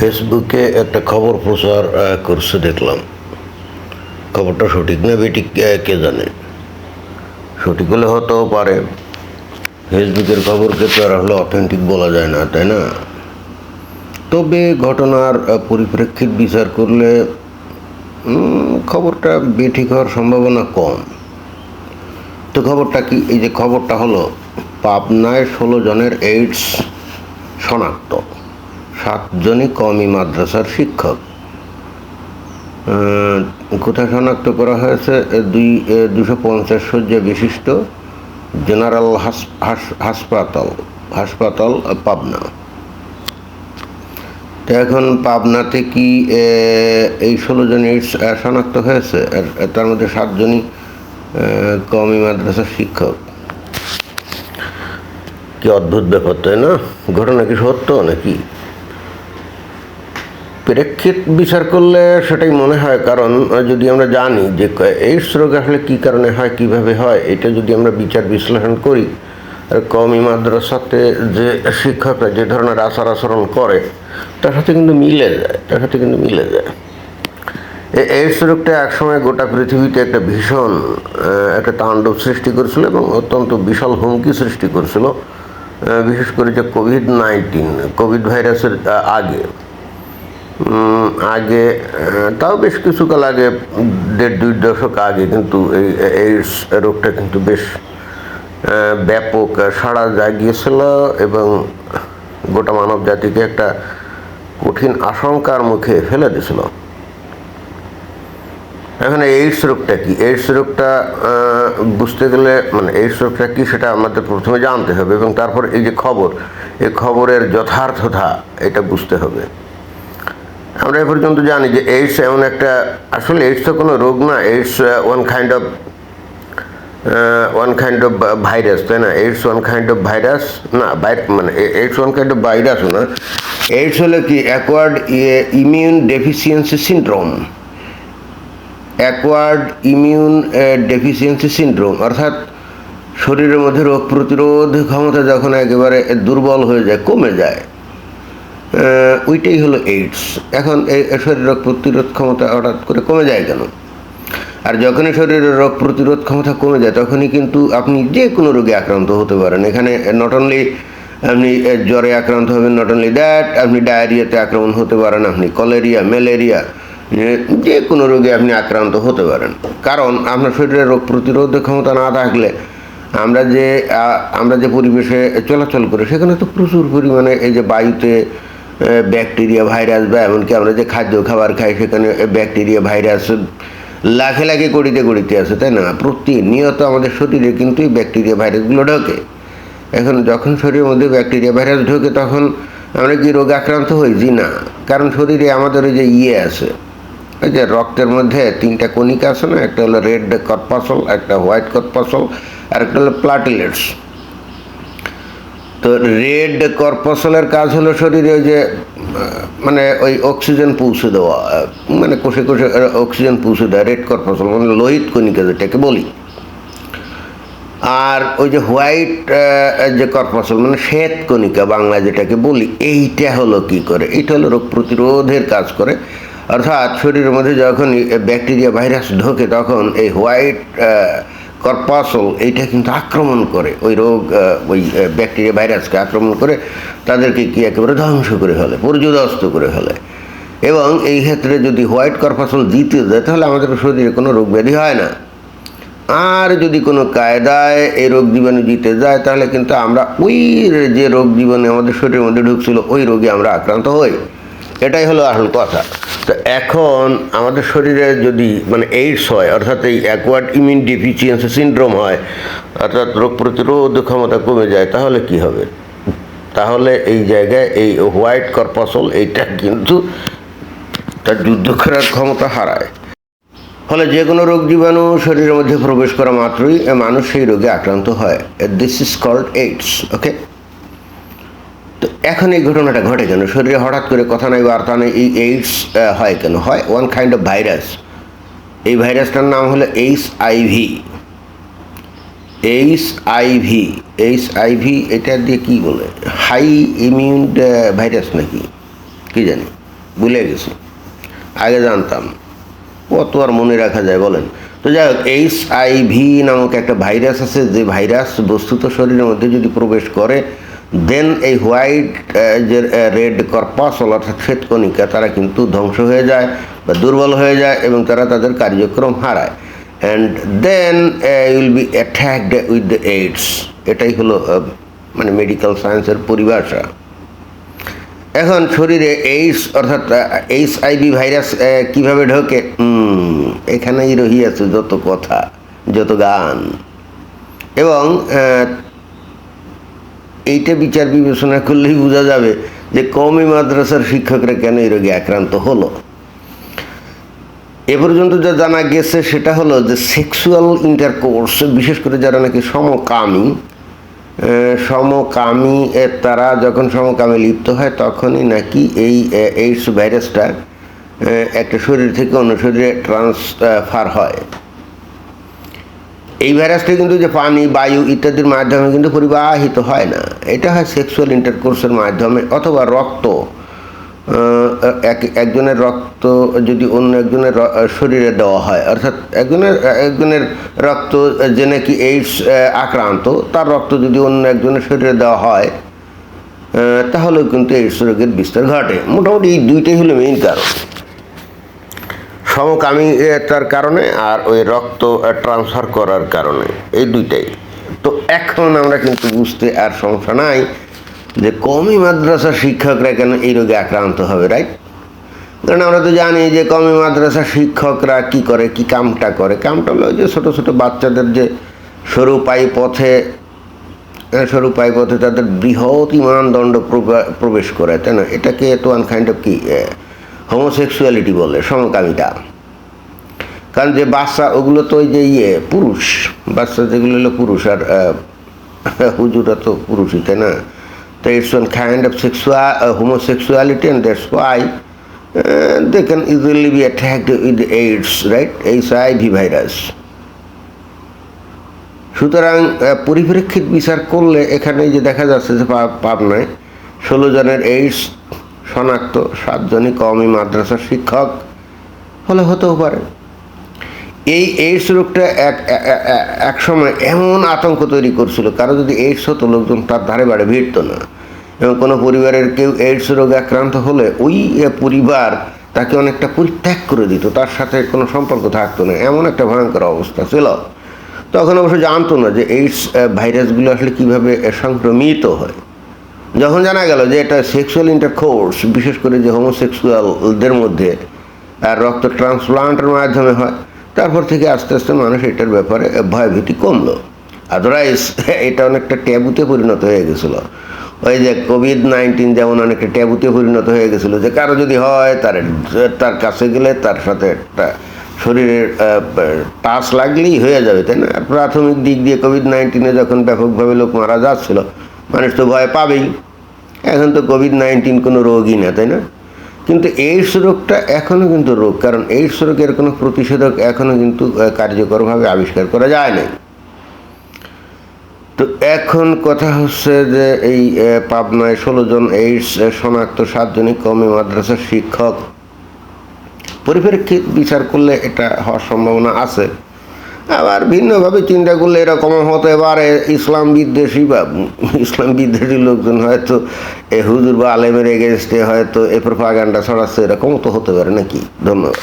ফেসবুকে একটা খবর প্রচার করছে দেখলাম। খবরটা সঠিক না বেঠিক কে জানে। সঠিক হলে হতেও পারে, ফেসবুকের খবরকে তো আর হলে অথেন্টিক বলা যায় না, তাই না? তবে ঘটনার পরিপ্রেক্ষিত বিচার করলে খবরটা বেঠিক হওয়ার সম্ভাবনা কম। তো খবরটা কি? এই যে খবরটা হলো, পাবনায় 16 জনের এইডস শনাক্ত, 7 জনই কওমি মাদ্রাসার শিক্ষক। কোথায় শনাক্ত করা হয়েছে? 250 শয্যা বিশিষ্ট জেনারেল হাসপাতাল পাবনা। তো এখন পাবনাতে কি এই 16 জন এইডস শনাক্ত হয়েছে? তার মধ্যে 7 জনই কওমি মাদ্রাসার শিক্ষক। কি অদ্ভুত ব্যাপার, তাই না? ঘটনা কি সত্য নাকি? প্রেক্ষিত বিচার করলে সেটাই মনে হয়, কারণ যদি আমরা জানি যে এইডস রোগ আসলে কী কারণে হয়, কিভাবে হয়, এটা যদি আমরা বিচার বিশ্লেষণ করি, আর কওমি মাদ্রাসাতে যে শিক্ষকরা যে ধরনের আচরণ করে তার সাথে কিন্তু মিলে যায়। এই এইডস রোগটা একসময় গোটা পৃথিবীতে একটা ভীষণ একটা তাণ্ডব সৃষ্টি করেছিল এবং অত্যন্ত বিশাল হুমকি সৃষ্টি করেছিল, বিশেষ করে যে কোভিড ভাইরাসের আগে তাও বেশ কিছুকাল আগে, 1.5-2 দশক আগে কিন্তু এই এইডস রোগটা কিন্তু বেশ ব্যাপক সাড়া জাগিয়েছিল এবং গোটা মানব জাতিকে একটা কঠিন আশঙ্কার মুখে ফেলে দিয়েছিল। এখন এইডস রোগটা কি? এইডস রোগটা বুঝতে গেলে এইডস রোগটা কি সেটা আমাদের প্রথমে জানতে হবে এবং তারপর এই যে এই খবরের যথার্থতা এটা বুঝতে হবে। আমরা এ পর্যন্ত জানি যে এইডস এমন একটা, আসলে এইডস তো কোনো রোগ না, AIDS one kind of virus, তাই না? AIDS one kind of virus না, এইডস ওয়ান কাইন্ড অফ ভাইরাসও না। এইডস হলো কি অ্যাকোয়ার্ড ইমিউন ডেফিসিয়েন্সি সিনড্রোম, অর্থাৎ শরীরের মধ্যে রোগ প্রতিরোধ ক্ষমতা যখন একেবারে দুর্বল হয়ে যায়, কমে যায়, ওইটাই হলো এইডস। এখন এই শরীরের রোগ প্রতিরোধ ক্ষমতা হঠাৎ করে কমে যায় কেন? আর যখনই শরীরের রোগ প্রতিরোধ ক্ষমতা কমে যায় তখনই কিন্তু আপনি যে কোনো রোগে আক্রান্ত হতে পারেন। এখানে নট অনলি আপনি জ্বরে আক্রান্ত হবেন, নট অনলি দ্যাট, আপনি ডায়রিয়াতে আক্রমণ হতে পারেন, আপনি কলেরিয়া, ম্যালেরিয়া, যে কোনো রোগে আপনি আক্রান্ত হতে পারেন। কারণ আপনার শরীরের রোগ প্রতিরোধ ক্ষমতা না থাকলে আমরা যে পরিবেশে চলাচল করি সেখানে তো প্রচুর পরিমাণে এই যে বায়ুতে ব্যাকটেরিয়া, ভাইরাস, বা এমনকি আমরা যে খাবার খাই সেখানে ব্যাকটেরিয়া, ভাইরাস লাখে গড়িতে আছে, তাই না? প্রতিনিয়ত আমাদের শরীরে কিন্তু এই ব্যাকটেরিয়া, ভাইরাসগুলো ঢোকে। এখন যখন শরীরের মধ্যে ব্যাকটেরিয়া, ভাইরাস ঢোকে তখন আমরা কি রোগে আক্রান্ত হই? জি না, কারণ শরীরে আমাদের ওই যে আছে, ওই যে রক্তের মধ্যে 3টা কণিকা আছে না, একটা হলো রেড কর্পাসল, একটা হোয়াইট কর্পাসল, আর একটা হলো প্লাটিলেটস। তো রেড কর্পাসলের কাজ হলো শরীরে ওই যে ওই অক্সিজেন পৌঁছে দেওয়া, কোষে অক্সিজেন পৌঁছে দেওয়া, রেড কর্পাসল লোহিত কণিকা যেটাকে বলি। আর ওই যে হোয়াইট যে কর্পাসল শ্বেত কণিকা বাংলা যেটাকে বলি, এইটা হলো কি করে? এইটা হলো রোগ প্রতিরোধের কাজ করে। অর্থাৎ শরীরের মধ্যে যখন ব্যাকটেরিয়া, ভাইরাস ঢোকে তখন এই হোয়াইট কর্পাসল এইটা কিন্তু আক্রমণ করে, ওই ব্যাকটেরিয়া, ভাইরাসকে আক্রমণ করে তাদেরকে কি একেবারে ধ্বংস করে ফেলে, পর্যুদস্ত করে ফেলে। এবং এই ক্ষেত্রে যদি হোয়াইট কর্পাসল জিতে যায় তাহলে আমাদের শরীরে কোনো রোগ ব্যাধি হয় না। আর যদি কোনো কায়দায় এই রোগ জীবাণু জিতে যায় তাহলে কিন্তু আমরা ওই যে রোগ জীবাণু আমাদের শরীরের মধ্যে ঢুকছিল ওই রোগে আমরা আক্রান্ত হই। এটাই হলো আসল কথা। তো এখন আমাদের শরীরে যদি এইডস হয়, অর্থাৎ এই অ্যাকোয়ার্ড ইমিউন ডেফিসিয়েন্সি সিনড্রোম হয়, অর্থাৎ রোগ প্রতিরোধ ক্ষমতা কমে যায়, তাহলে কি হবে? তাহলে এই জায়গায় এই হোয়াইট কর্পাসল এইটা কিন্তু তার যুদ্ধ করার ক্ষমতা হারায়। ফলে যে কোনো রোগ জীবাণু শরীরের মধ্যে প্রবেশ করা মাত্রই মানুষ সেই রোগে আক্রান্ত হয়। This is called AIDS. Okay, তো এখন এই ঘটনাটা ঘটে কেন? শরীরে হঠাৎ করে কথা নাই বার্তা নেই এই এইডস হয় কেন? হয় ওয়ান কাইন্ড অফ ভাইরাস। এই ভাইরাসটার নাম হলো এইচআইভি। এটা দিয়ে কি বলে? হাই ইমিউন ভাইরাস নাকি কি জানি। ভুলে গেছি, আগে জানতাম, কত আর মনে রাখা যায় বলেন। তো যাই হোক, HIV নামক একটা ভাইরাস আছে, যে ভাইরাস বস্তুত শরীরের মধ্যে যদি প্রবেশ করে, দেন এই হোয়াইট যে রেড কর্পাসল অর্থাৎ শ্বেতকণিকা তারা কিন্তু ধ্বংস হয়ে যায় বা দুর্বল হয়ে যায় এবং তারা তাদের কার্যক্রম হারায়, and then will be attacked with the AIDS. এটাই হলো মানে মেডিকেল সায়েন্সের পরিভাষা। এখন শরীরে এইডস অর্থাৎ HIV ভাইরাস কিভাবে ঢোকে, এখানেই রহিয়াছে যত কথা, যত গান, এবং এইটা বিচার বিবেচনা করলেই বোঝা যাবে যে কওমি মাদ্রাসার শিক্ষকরা কেন এই রোগে আক্রান্ত হলো। এ পর্যন্ত যা জানা গেছে সেটা হলো যে সেক্সুয়াল ইন্টারকোর্স, বিশেষ করে যারা নাকি সমকামী তারা যখন সমকামে লিপ্ত হয় তখনই নাকি এই এইডস ভাইরাসটা একটা শরীর থেকে অন্য শরীরে ট্রান্সফার হয়। এই ভাইরাসটা কিন্তু যে পানি, বায়ু ইত্যাদির মাধ্যমে কিন্তু পরিবাহিত হয় না, এটা হয় সেক্সুয়াল ইন্টারকোর্সের মাধ্যমে, অথবা রক্ত, একজনের রক্ত যদি অন্য একজনের শরীরে দেওয়া হয়, অর্থাৎ একজনের রক্ত যে নাকি এইডস আক্রান্ত, তার রক্ত যদি অন্য একজনের শরীরে দেওয়া হয় তাহলেও কিন্তু এইডস রোগের বিস্তার ঘটে। মোটামুটি এই দুইটাই হলো মেইন কারণ, সমকামিতার কারণে আর ওই রক্ত ট্রান্সফার করার কারণে, এই দুইটাই। তো এখন আমরা কিন্তু বুঝতে আর সমস্যা নাই যে কওমি মাদ্রাসার শিক্ষকরা কেন এই রোগে আক্রান্ত হবে, রাইট? কারণ আমরা তো জানি যে কওমি মাদ্রাসার শিক্ষকরা কি করে, কি কামটা করে। কামটা হলো যে ছোটো ছোটো বাচ্চাদের যে সরু পাইপথে তাদের বৃহৎ ইমানদণ্ড প্রবেশ করে, তাই না? এটাকে তো ওয়ান কাইন্ড অফ কি হোমোসেক্সুয়ালিটি বলে, সমকামিতা। কারণ যে বাচ্চা ওগুলো তো ওই যে পুরুষ বাচ্চা, যেগুলো হলো পুরুষ, আর হুজুরা তো পুরুষই, তাই না? তো it's one kind of homosexuality, and that's why they can easily be attacked with AIDS, right? HIV virus. সুতরাং পরিপ্রেক্ষিত বিচার করলে এখানে যে দেখা যাচ্ছে যে পাবনায় 16 জনের এইডস শনাক্ত, 7 জনই কওমি মাদ্রাসার শিক্ষক হলে হতেও পারে। এই এইডস রোগটা এক সময় এমন আতঙ্ক তৈরি করছিল, কারো যদি এইডস হতো লোকজন তার ধারে বাড়ে ভিড়ত না, এবং কোনো পরিবারের কেউ এইডস রোগে আক্রান্ত হলে ওই পরিবার তাকে অনেকটা পরিত্যাগ করে দিত, তার সাথে কোনো সম্পর্ক থাকতো না, এমন একটা ভয়ঙ্কর অবস্থা ছিল। তখন অবশ্য জানতো না যে এইডস ভাইরাসগুলো আসলে কীভাবে সংক্রমিত হয়। যখন জানা গেল যে এটা সেক্সুয়াল ইন্টারকোর্স, বিশেষ করে যে হোমোসেক্সুয়ালদের মধ্যে আর রক্ত ট্রান্সপ্লান্টের মাধ্যমে হয়, তারপর থেকে আস্তে আস্তে মানুষ এটার ব্যাপারে ভয়ভীতি কমলো। আদারওয়াইজ এটা অনেকটা ট্যাবুতে পরিণত হয়ে গেছিলো। ওই যে COVID-19 যেমন অনেকটা ট্যাবুতে পরিণত হয়ে গেছিলো, যে কারো যদি হয় তার কাছে গেলে তার সাথে একটা শরীরের টাচ লাগলেই হয়ে যাবে, তাই না? প্রাথমিক দিক দিয়ে COVID-19 যখন ব্যাপকভাবে লোক মারা যাচ্ছিল, মানুষ তো ভয় পাবেই। এখন তো COVID-19 কোনো রোগই না, তাই না? কিন্তু এইডস রোগটা এখনও কিন্তু রোগ, কারণ এইডস রোগের কোনো প্রতিষেধক এখনও কিন্তু কার্যকরভাবে আবিষ্কার করা যায় নাই। তো এখন কথা হচ্ছে যে এই পাবনায় 16 জন এইডস শনাক্ত, 7 জনই কওমি মাদ্রাসার শিক্ষক। পরিপ্রেক্ষিত বিচার করলে এটা হওয়ার সম্ভাবনা আছে। আবার ভিন্নভাবে চিন্তা করলে এরকম হতে পারে ইসলাম বিদ্বেষী লোকজন হয়তো হুজুর বা আলেমের এগেনস্টে হয়তো প্রোপাগান্ডা ছড়াচ্ছে, এরকমও তো হতে পারে নাকি? ধন্যবাদ।